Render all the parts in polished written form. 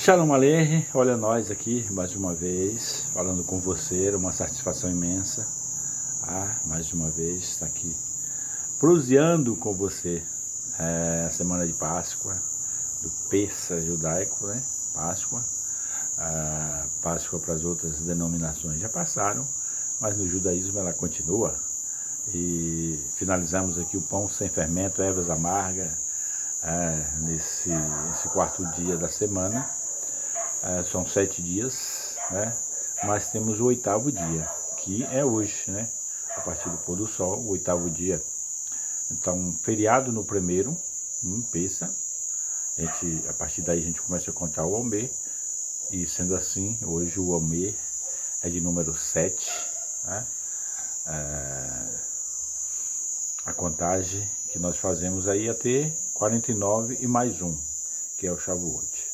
Shalom Aleichem, olha nós aqui mais uma vez, falando com você, uma satisfação imensa. Mais uma vez está aqui, proseando com você, a semana de Páscoa, do Pessa judaico, né? Páscoa, Páscoa para as outras denominações já passaram, mas no judaísmo ela continua. E finalizamos aqui o pão sem fermento, ervas amargas, nesse quarto dia da semana. São 7 dias, né? Mas temos o 8º dia, que é hoje, né? A partir do pôr do sol, o 8º dia. Então, feriado no primeiro, Pessa. A partir daí a gente começa a contar o Omer. E sendo assim, hoje o Omer é de número 7, né? A contagem que nós fazemos aí é ter 49 e mais um, que é o Shavuot.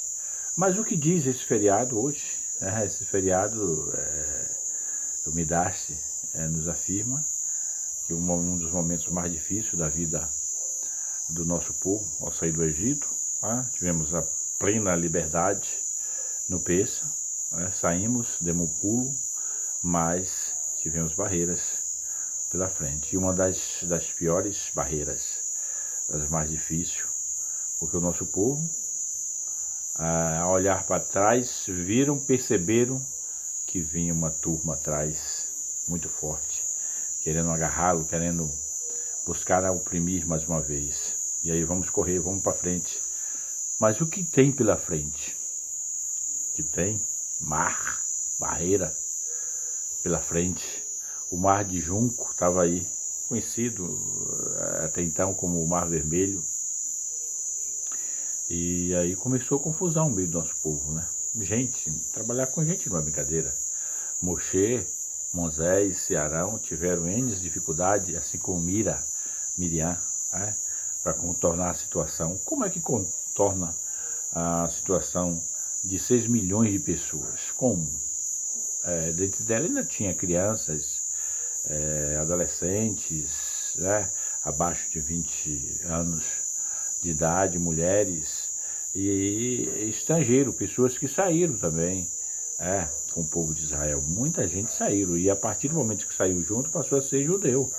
Mas o que diz esse feriado hoje? Esse feriado, o Midrash nos afirma que um dos momentos mais difíceis da vida do nosso povo ao sair do Egito, tivemos a plena liberdade no Pessa, saímos, demos um pulo, mas tivemos barreiras pela frente. E uma das piores barreiras, das mais difíceis, porque o nosso povo, a olhar para trás, perceberam que vinha uma turma atrás, muito forte, querendo agarrá-lo, querendo buscar oprimir mais uma vez. E aí vamos correr, vamos para frente. Mas o que tem pela frente? Que tem mar, barreira pela frente. O mar de Junco estava aí, conhecido até então como o Mar Vermelho. E aí começou a confusão no meio do nosso povo, né? Trabalhar com gente não é brincadeira. Moshe, Moisés e Arão tiveram N dificuldades, assim como Miriam, para contornar a situação. Como é que contorna a situação de 6 milhões de pessoas? Como? Dentro dela ainda tinha crianças, adolescentes, abaixo de 20 anos de idade, mulheres e estrangeiros, pessoas que saíram também, com o povo de Israel. Muita gente saiu, e a partir do momento que saiu junto, passou a ser judeu.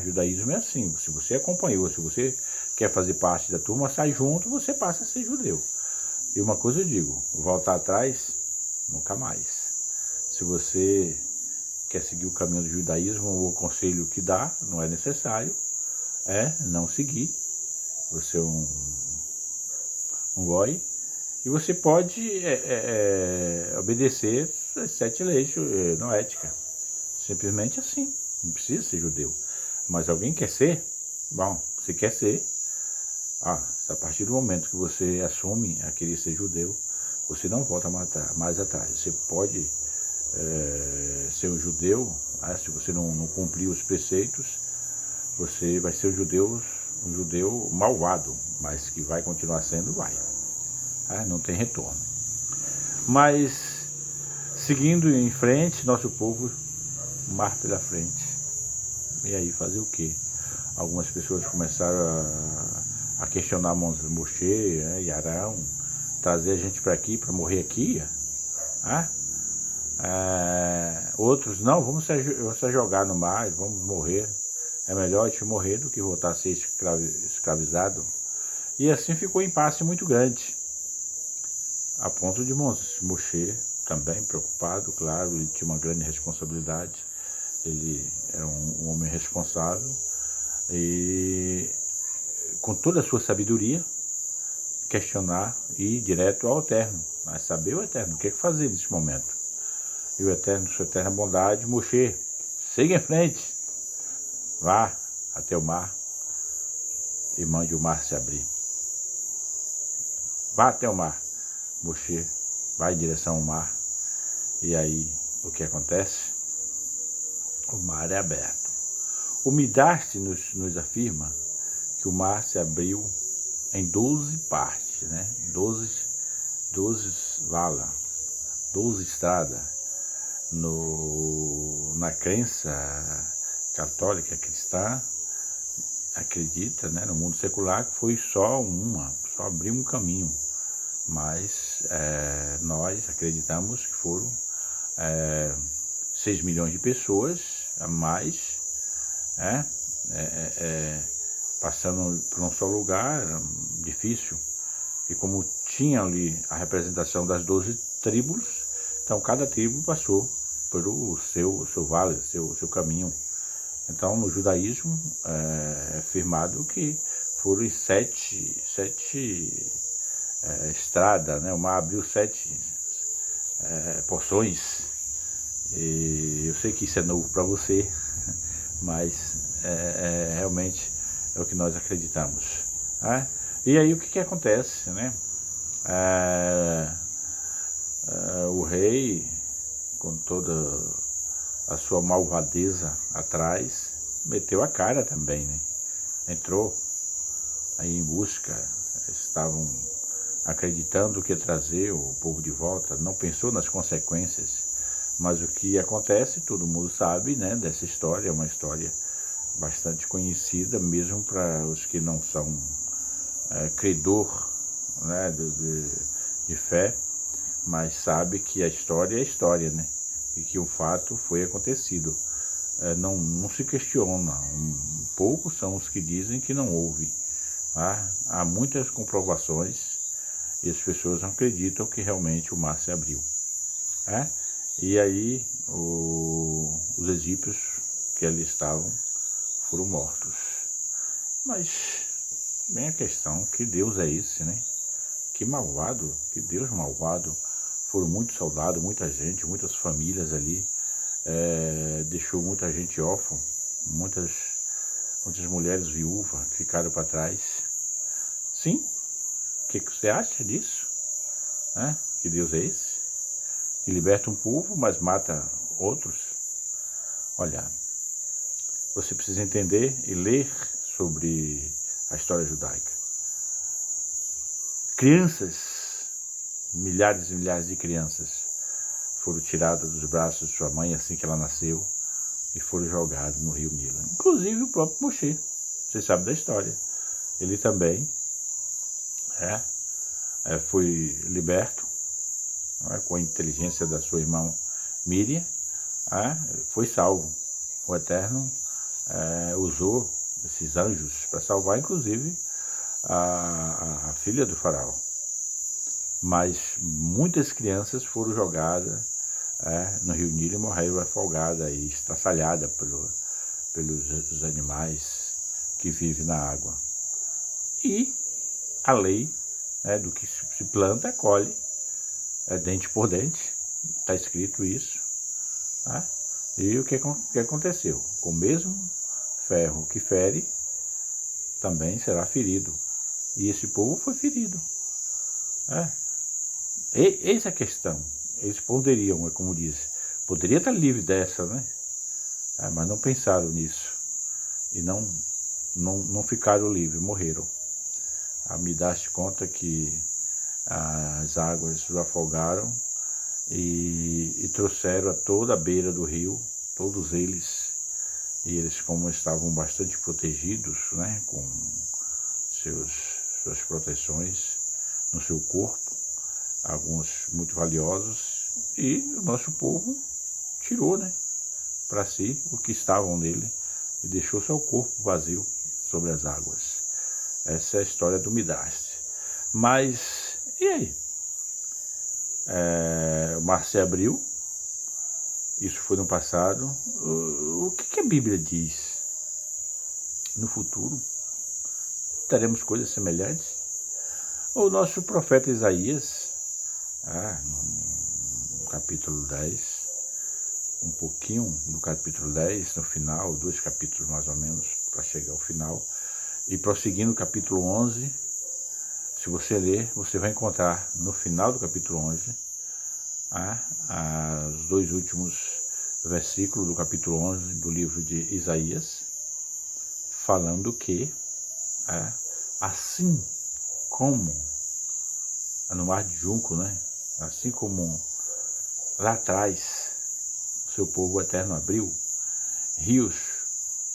Judaísmo é assim, se você acompanhou, se você quer fazer parte da turma, sai junto, você passa a ser judeu. E uma coisa eu digo, voltar atrás, nunca mais. Se você quer seguir o caminho do judaísmo, o conselho que dá, não é necessário, não seguir. Você é um goi, e você pode obedecer as 7 leis noéticas. Simplesmente assim, não precisa ser judeu. Mas alguém quer ser? Bom, se quer ser, a partir do momento que você assume a querer ser judeu, você não volta mais atrás. Você pode ser um judeu, se você não cumprir os preceitos, você vai ser um judeu malvado, mas que vai continuar sendo, vai. Não tem retorno. Mas, seguindo em frente, nosso povo, mar pela frente. E aí, fazer o quê? Algumas pessoas começaram a questionar Moshe e Arão, trazer a gente para aqui, para morrer aqui. Outros, não, vamos se jogar no mar, vamos morrer. É melhor a gente morrer do que voltar a ser escravizado. E assim ficou um impasse muito grande. A ponto de Moshe, também preocupado, claro, ele tinha uma grande responsabilidade. Ele era um homem responsável. E com toda a sua sabedoria, questionar e ir direto ao Eterno. Mas saber o Eterno, o que fazer nesse momento? E o Eterno, sua eterna bondade, Moshe, siga em frente. Vá até o mar e mande o mar se abrir. Vá até o mar. Moshe vai em direção ao mar. E aí, o que acontece? O mar é aberto. O Midrash nos afirma que o mar se abriu em 12 partes, né? 12 valas, 12 estradas. Na crença católica cristã, acredita, né, no mundo secular, que foi só abriu um caminho. mas nós acreditamos que foram 6 milhões de pessoas a mais, passando por um só lugar, era difícil. E como tinha ali a representação das 12 tribos, então cada tribo passou pelo seu vale, seu caminho. Então no judaísmo é afirmado que foram sete estradas, né? O mar abriu 7 porções. E eu sei que isso é novo para você, mas realmente é o que nós acreditamos. Né? E aí o que acontece, né? O rei, com toda a sua malvadeza atrás, meteu a cara também, né? Entrou aí em busca, estavam acreditando que ia trazer o povo de volta, não pensou nas consequências. Mas o que acontece, todo mundo sabe, né, dessa história, é uma história bastante conhecida, mesmo para os que não são credor, né, de fé, mas sabe que a história é história, né, e que o fato foi acontecido. Não se questiona, poucos são os que dizem que não houve. Tá? Há muitas comprovações e as pessoas não acreditam que realmente o mar se abriu. Tá? E aí os egípcios que ali estavam foram mortos. Mas bem a questão, que Deus é esse, né? Que malvado, que Deus malvado. Foram muitos soldados, muita gente, muitas famílias ali. Deixou muita gente órfã, muitas mulheres viúvas que ficaram para trás. Sim, o que você acha disso? Que Deus é esse? Que liberta um povo, mas mata outros? Olha, você precisa entender e ler sobre a história judaica. Crianças, milhares e milhares de crianças, foram tiradas dos braços de sua mãe assim que ela nasceu e foram jogadas no rio Nilo. Inclusive o próprio Moshe, você sabe da história. Ele também foi liberto, com a inteligência da sua irmã Miriam, foi salvo. O Eterno usou esses anjos para salvar, inclusive, a filha do faraó. Mas muitas crianças foram jogadas no rio Nilo e morreram afogadas e estraçalhadas pelos animais que vivem na água. E a lei do que se planta, colhe, dente por dente, está escrito isso. Tá? E o que aconteceu? Com o mesmo ferro que fere, também será ferido. E esse povo foi ferido. Eis a questão. Eles poderiam, como disse, poderia estar livre dessa, né? Mas não pensaram nisso. E não ficaram livres, morreram. Me dá-se conta que as águas os afogaram e trouxeram a toda a beira do rio, todos eles. E eles, como estavam bastante protegidos, né, com suas proteções no seu corpo, alguns muito valiosos, e o nosso povo tirou, né, para si o que estavam nele e deixou seu corpo vazio sobre as águas. Essa é a história do Midrash. Mas, e aí? O mar se abriu, isso foi no passado. O que a Bíblia diz? No futuro, teremos coisas semelhantes? O nosso profeta Isaías, no capítulo 10, um pouquinho do capítulo 10, no final, 2 capítulos mais ou menos, para chegar ao final, e prosseguindo o capítulo 11, se você ler, você vai encontrar no final do capítulo 11, os 2 últimos versículos do capítulo 11 do livro de Isaías, falando que, assim como no mar de Junco, né? Assim como lá atrás o seu povo eterno abriu rios,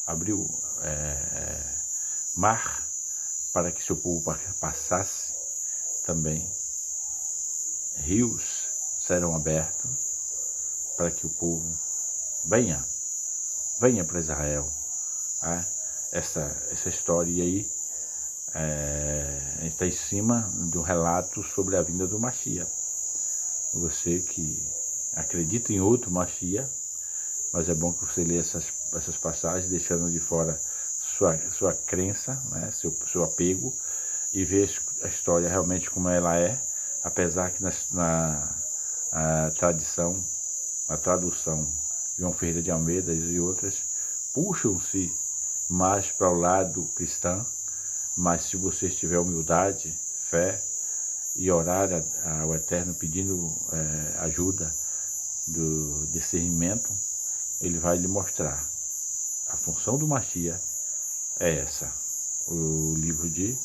abriu mar para que seu povo passasse, também rios serão abertos para que o povo venha para Israel. Tá? Essa história aí está em cima do relato sobre a vinda do Mashiach. Você que acredita em outro Mashiach, mas é bom que você lê essas passagens, deixando de fora sua crença, né, seu apego, e ver a história realmente como ela é, apesar que a tradição, a tradução de João Ferreira de Almeida e outras puxam-se mais para o lado cristão, mas se você tiver humildade, fé e orar ao Eterno pedindo ajuda do discernimento, ele vai lhe mostrar. A função do Mashiach é essa, o livro de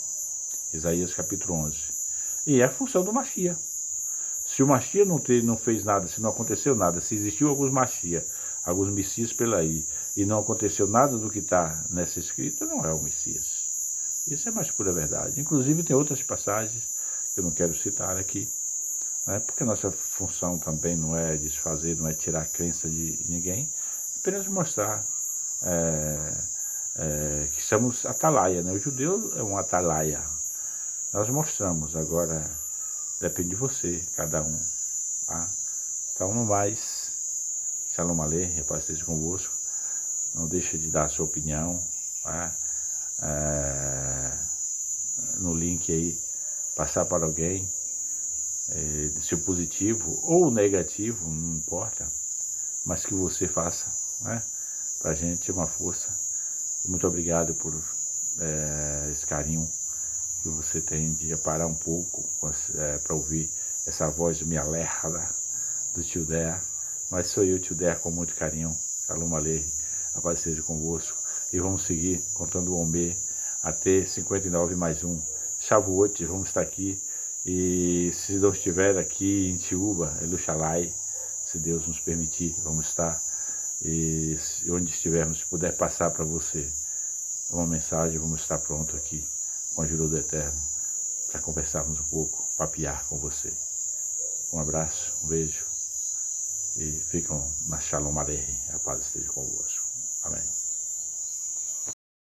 Isaías capítulo 11. E é a função do Mashiach. Se o Mashiach não fez nada, se não aconteceu nada, se existiu alguns Mashiach, alguns Messias pela aí, e não aconteceu nada do que está nessa escrita, não é o Messias. Isso é mais pura verdade. Inclusive tem outras passagens que eu não quero citar aqui, né, porque a nossa função também não é desfazer, não é tirar a crença de ninguém, apenas mostrar que somos atalaia, né? O judeu é um atalaia. Nós mostramos, agora depende de você, cada um. Tá? Então, no mais, Shalom Aleichem, paz esteja convosco. Não deixe de dar a sua opinião, tá? No link aí, passar para alguém, se o positivo ou o negativo, não importa, mas que você faça, né? Para a gente é uma força. Muito obrigado por esse carinho que você tem de parar um pouco para ouvir essa voz me alerta do tio Dea, mas sou eu, tio Dea, com muito carinho. Shalom Aleichem, a paz seja convosco, e vamos seguir contando o Ombê até 59 mais um. Shavuot, vamos estar aqui, e se não estiver aqui em Tiúba, Eluxalai, se Deus nos permitir, vamos estar, e onde estivermos, se puder passar para você uma mensagem, vamos estar pronto aqui, com a ajuda do Eterno, para conversarmos um pouco, papear com você. Um abraço, um beijo, e ficam na Shalom Aleichem, a paz esteja convosco. Amém.